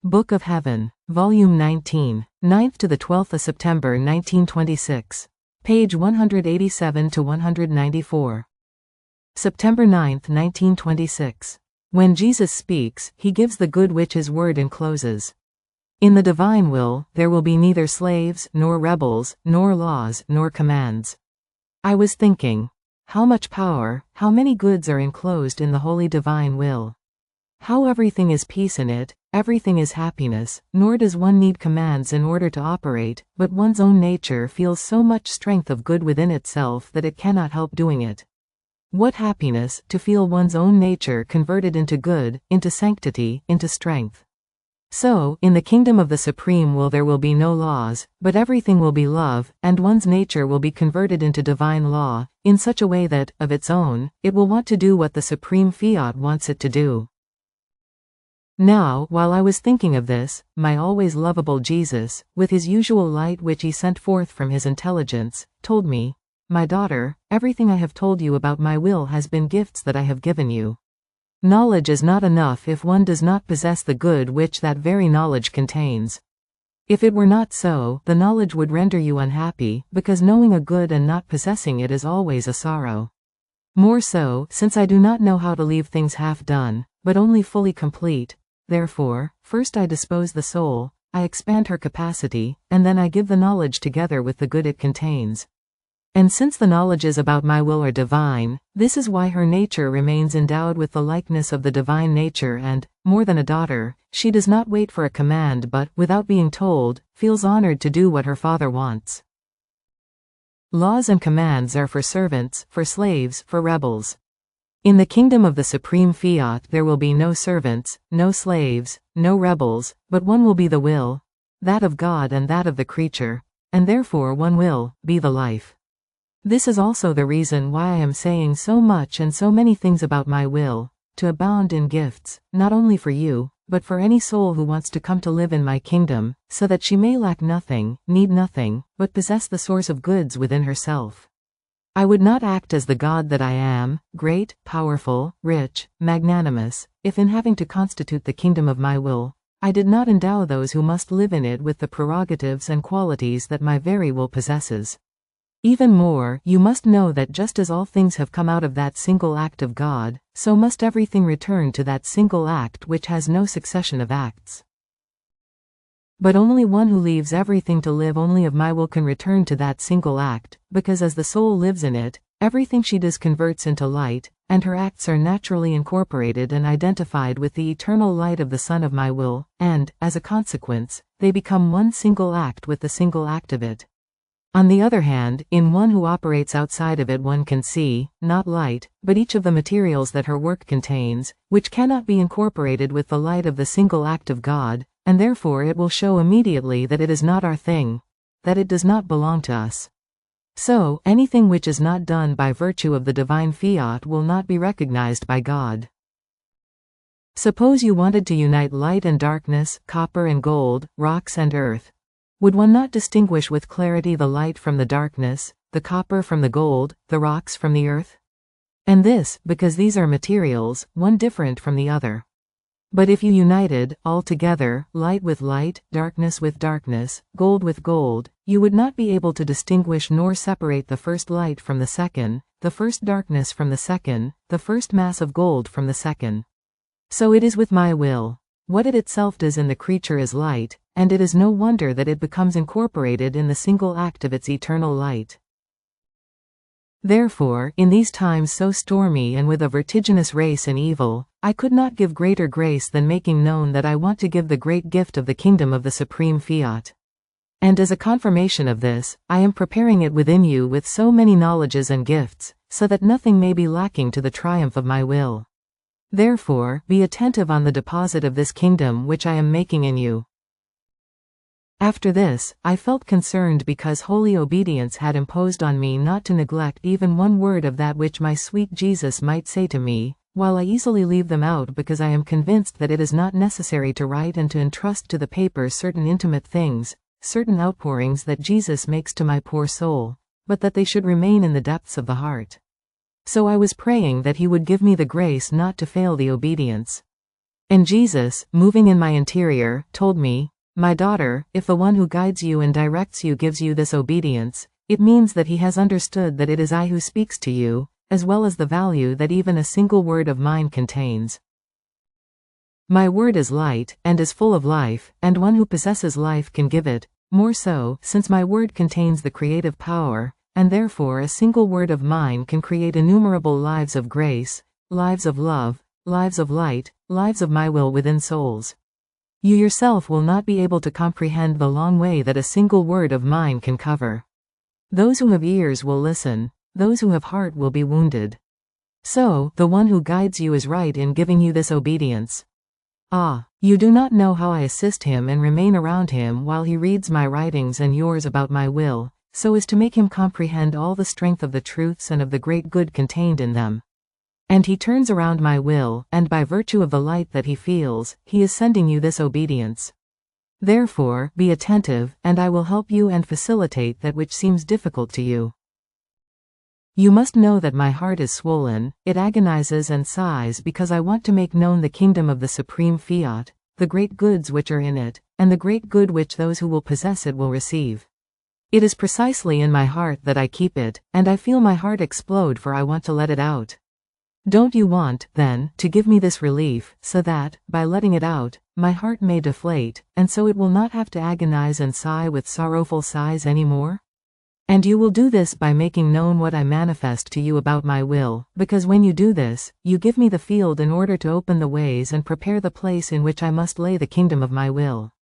Book of Heaven, Volume 19, 9th to the 12th of September 1926. Page 187 to 194. September 9, 1926. When Jesus speaks, he gives the good which his word encloses. In the divine will, there will be neither slaves, nor rebels, nor laws, nor commands. I was thinking, how much power, how many goods are enclosed in the holy divine will. How everything is peace in it, everything is happiness, nor does one need commands in order to operate, but one's own nature feels so much strength of good within itself that it cannot help doing it. What happiness, to feel one's own nature converted into good, into sanctity, into strength. So, in the kingdom of the supreme will there will be no laws, but everything will be love, and one's nature will be converted into divine law, in such a way that, of its own, it will want to do what the supreme fiat wants it to do. Now, while I was thinking of this, my always lovable Jesus, with his usual light which he sent forth from his intelligence, told me, "My daughter, everything I have told you about my will has been gifts that I have given you. Knowledge is not enough if one does not possess the good which that very knowledge contains. If it were not so, the knowledge would render you unhappy, because knowing a good and not possessing it is always a sorrow. More so, since I do not know how to leave things half done, but only fully complete. Therefore, first I dispose the soul, I expand her capacity, and then I give the knowledge together with the good it contains. And since the knowledges about my will are divine, this is why her nature remains endowed with the likeness of the divine nature and, more than a daughter, she does not wait for a command but, without being told, feels honored to do what her father wants. Laws and commands are for servants, for slaves, for rebels. In the kingdom of the supreme fiat there will be no servants, no slaves, no rebels, but one will be the will, that of God and that of the creature, and therefore one will be the life. This is also the reason why I am saying so much and so many things about my will, to abound in gifts, not only for you, but for any soul who wants to come to live in my kingdom, so that she may lack nothing, need nothing, but possess the source of goods within herself. I would not act as the God that I am, great, powerful, rich, magnanimous, if in having to constitute the kingdom of my will, I did not endow those who must live in it with the prerogatives and qualities that my very will possesses. Even more, you must know that just as all things have come out of that single act of God, so must everything return to that single act which has no succession of acts. But only one who leaves everything to live only of my will can return to that single act, because as the soul lives in it, everything she does converts into light, and her acts are naturally incorporated and identified with the eternal light of the Son of my will, and, as a consequence, they become one single act with the single act of it. On the other hand, in one who operates outside of it one can see, not light, but each of the materials that her work contains, which cannot be incorporated with the light of the single act of God, and therefore it will show immediately that it is not our thing, that it does not belong to us. So, anything which is not done by virtue of the divine fiat will not be recognized by God. Suppose you wanted to unite light and darkness, copper and gold, rocks and earth. Would one not distinguish with clarity the light from the darkness, the copper from the gold, the rocks from the earth? And this, because these are materials, one different from the other. But if you united, all together, light with light, darkness with darkness, gold with gold, you would not be able to distinguish nor separate the first light from the second, the first darkness from the second, the first mass of gold from the second. So it is with my will. What it itself does in the creature is light, and it is no wonder that it becomes incorporated in the single act of its eternal light. Therefore, in these times so stormy and with a vertiginous race and evil, I could not give greater grace than making known that I want to give the great gift of the kingdom of the supreme fiat. And as a confirmation of this, I am preparing it within you with so many knowledges and gifts, so that nothing may be lacking to the triumph of my will. Therefore, be attentive on the deposit of this kingdom which I am making in you. After this, I felt concerned because holy obedience had imposed on me not to neglect even one word of that which my sweet Jesus might say to me, while I easily leave them out because I am convinced that it is not necessary to write and to entrust to the paper certain intimate things, certain outpourings that Jesus makes to my poor soul, but that they should remain in the depths of the heart. So I was praying that he would give me the grace not to fail the obedience. And Jesus, moving in my interior, told me, "My daughter, if the one who guides you and directs you gives you this obedience, it means that he has understood that it is I who speaks to you, as well as the value that even a single word of mine contains. My word is light, and is full of life, and one who possesses life can give it, more so, since my word contains the creative power, and therefore a single word of mine can create innumerable lives of grace, lives of love, lives of light, lives of my will within souls. You yourself will not be able to comprehend the long way that a single word of mine can cover. Those who have ears will listen, those who have heart will be wounded. So, the one who guides you is right in giving you this obedience. Ah, you do not know how I assist him and remain around him while he reads my writings and yours about my will, so as to make him comprehend all the strength of the truths and of the great good contained in them. And he turns around my will, and by virtue of the light that he feels, he is sending you this obedience. Therefore, be attentive, and I will help you and facilitate that which seems difficult to you. You must know that my heart is swollen, it agonizes and sighs because I want to make known the kingdom of the supreme fiat, the great goods which are in it, and the great good which those who will possess it will receive. It is precisely in my heart that I keep it, and I feel my heart explode for I want to let it out. Don't you want, then, to give me this relief, so that, by letting it out, my heart may deflate, and so it will not have to agonize and sigh with sorrowful sighs any more? And you will do this by making known what I manifest to you about my will, because when you do this, you give me the field in order to open the ways and prepare the place in which I must lay the kingdom of my will.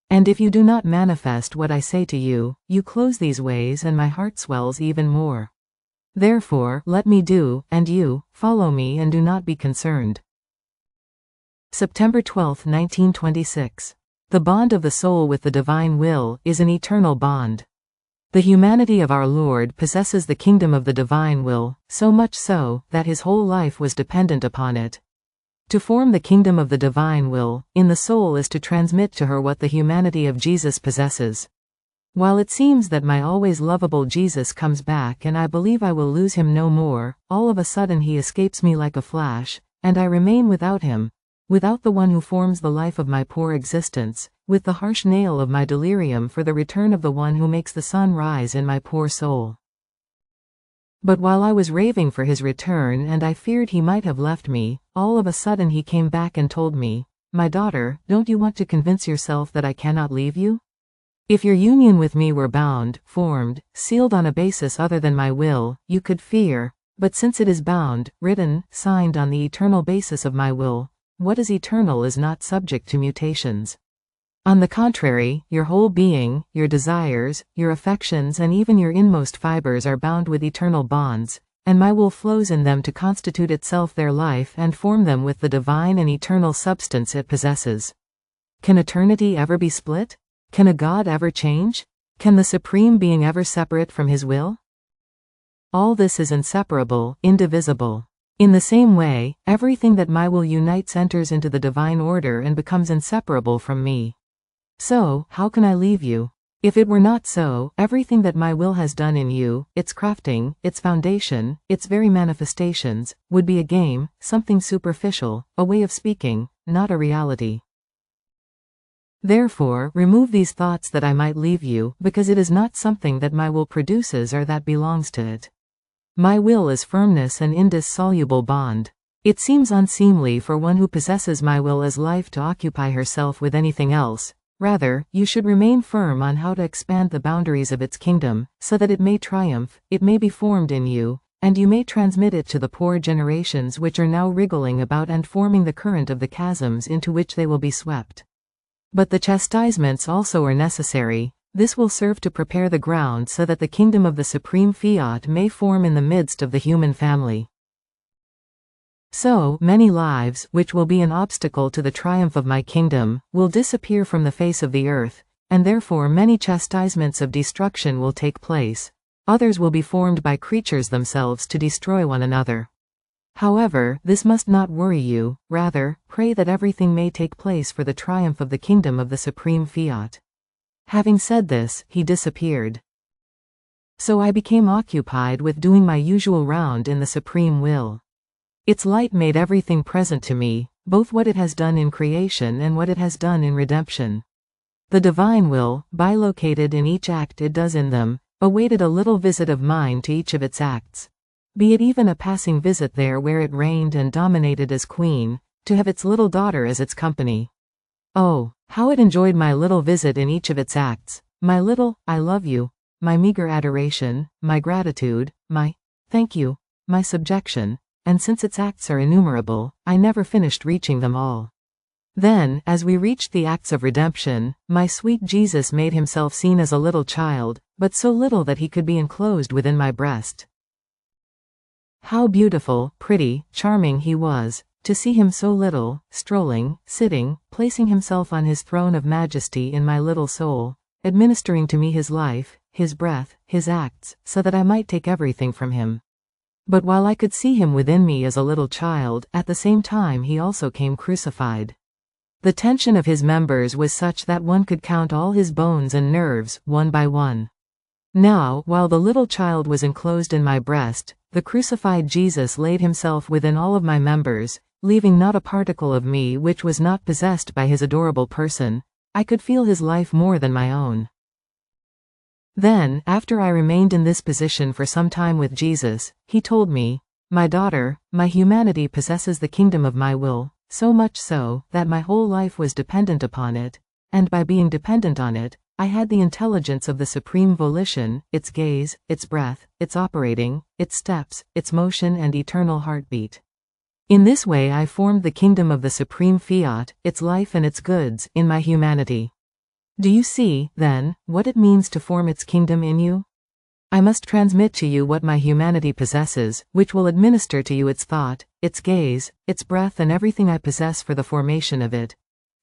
And if you do not manifest what I say to you, you close these ways and my heart swells even more. Therefore, let me do, and you, follow me and do not be concerned. September 12, 1926. The bond of the soul with the divine will is an eternal bond. The humanity of our Lord possesses the kingdom of the divine will, so much so, that his whole life was dependent upon it. To form the kingdom of the divine will, in the soul is to transmit to her what the humanity of Jesus possesses. While it seems that my always lovable Jesus comes back and I believe I will lose him no more, all of a sudden he escapes me like a flash, and I remain without him, without the one who forms the life of my poor existence, with the harsh nail of my delirium for the return of the one who makes the sun rise in my poor soul. But while I was raving for his return and I feared he might have left me, all of a sudden he came back and told me, "My daughter, don't you want to convince yourself that I cannot leave you? If your union with me were bound, formed, sealed on a basis other than my will, you could fear, but since it is bound, written, signed on the eternal basis of my will, what is eternal is not subject to mutations. On the contrary, your whole being, your desires, your affections and even your inmost fibers are bound with eternal bonds, and my will flows in them to constitute itself their life and form them with the divine and eternal substance it possesses. Can eternity ever be split? Can a God ever change? Can the Supreme Being ever separate from his will? All this is inseparable, indivisible. In the same way, everything that my will unites enters into the divine order and becomes inseparable from me. So, how can I leave you? If it were not so, everything that my will has done in you, its crafting, its foundation, its very manifestations, would be a game, something superficial, a way of speaking, not a reality. Therefore, remove these thoughts that I might leave you, because it is not something that my will produces or that belongs to it. My will is firmness and indissoluble bond. It seems unseemly for one who possesses my will as life to occupy herself with anything else. Rather, you should remain firm on how to expand the boundaries of its kingdom, so that it may triumph, it may be formed in you, and you may transmit it to the poor generations which are now wriggling about and forming the current of the chasms into which they will be swept. But the chastisements also are necessary. This will serve to prepare the ground so that the kingdom of the supreme fiat may form in the midst of the human family. So, many lives, which will be an obstacle to the triumph of my kingdom, will disappear from the face of the earth, and therefore many chastisements of destruction will take place. Others will be formed by creatures themselves to destroy one another. However, this must not worry you, rather, pray that everything may take place for the triumph of the kingdom of the supreme fiat. Having said this, he disappeared. So I became occupied with doing my usual round in the supreme will. Its light made everything present to me, both what it has done in creation and what it has done in redemption. The divine will, bilocated in each act it does in them, awaited a little visit of mine to each of its acts. Be it even a passing visit there where it reigned and dominated as queen, to have its little daughter as its company. Oh, how it enjoyed my little visit in each of its acts, my little, I love you, my meager adoration, my gratitude, my thank you, my subjection, and since its acts are innumerable, I never finished reaching them all. Then, as we reached the acts of redemption, my sweet Jesus made himself seen as a little child, but so little that he could be enclosed within my breast. How beautiful, pretty, charming he was, to see him so little, strolling, sitting, placing himself on his throne of majesty in my little soul, administering to me his life, his breath, his acts, so that I might take everything from him. But while I could see him within me as a little child, at the same time he also came crucified. The tension of his members was such that one could count all his bones and nerves, one by one. Now, while the little child was enclosed in my breast, the crucified Jesus laid himself within all of my members, leaving not a particle of me which was not possessed by his adorable person. I could feel his life more than my own. Then, after I remained in this position for some time with Jesus, he told me, "My daughter, my humanity possesses the kingdom of my will, so much so, that my whole life was dependent upon it, and by being dependent on it, I had the intelligence of the supreme volition, its gaze, its breath, its operating, its steps, its motion and eternal heartbeat. In this way I formed the kingdom of the supreme fiat, its life and its goods, in my humanity. Do you see, then, what it means to form its kingdom in you? I must transmit to you what my humanity possesses, which will administer to you its thought, its gaze, its breath and everything I possess for the formation of it.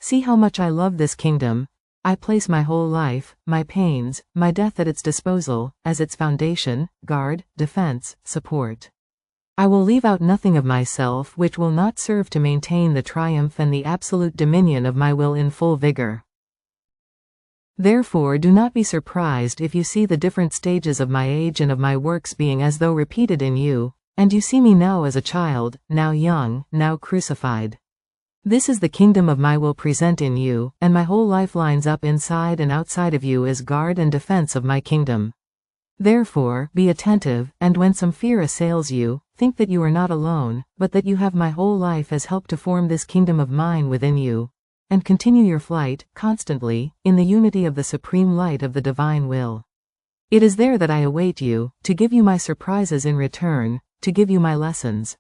See how much I love this kingdom. I place my whole life, my pains, my death at its disposal, as its foundation, guard, defense, support. I will leave out nothing of myself which will not serve to maintain the triumph and the absolute dominion of my will in full vigor. Therefore do not be surprised if you see the different stages of my age and of my works being as though repeated in you, and you see me now as a child, now young, now crucified. This is the kingdom of my will present in you, and my whole life lines up inside and outside of you as guard and defense of my kingdom. Therefore, be attentive, and when some fear assails you, think that you are not alone, but that you have my whole life as help to form this kingdom of mine within you, and continue your flight, constantly, in the unity of the supreme light of the divine will. It is there that I await you, to give you my surprises in return, to give you my lessons.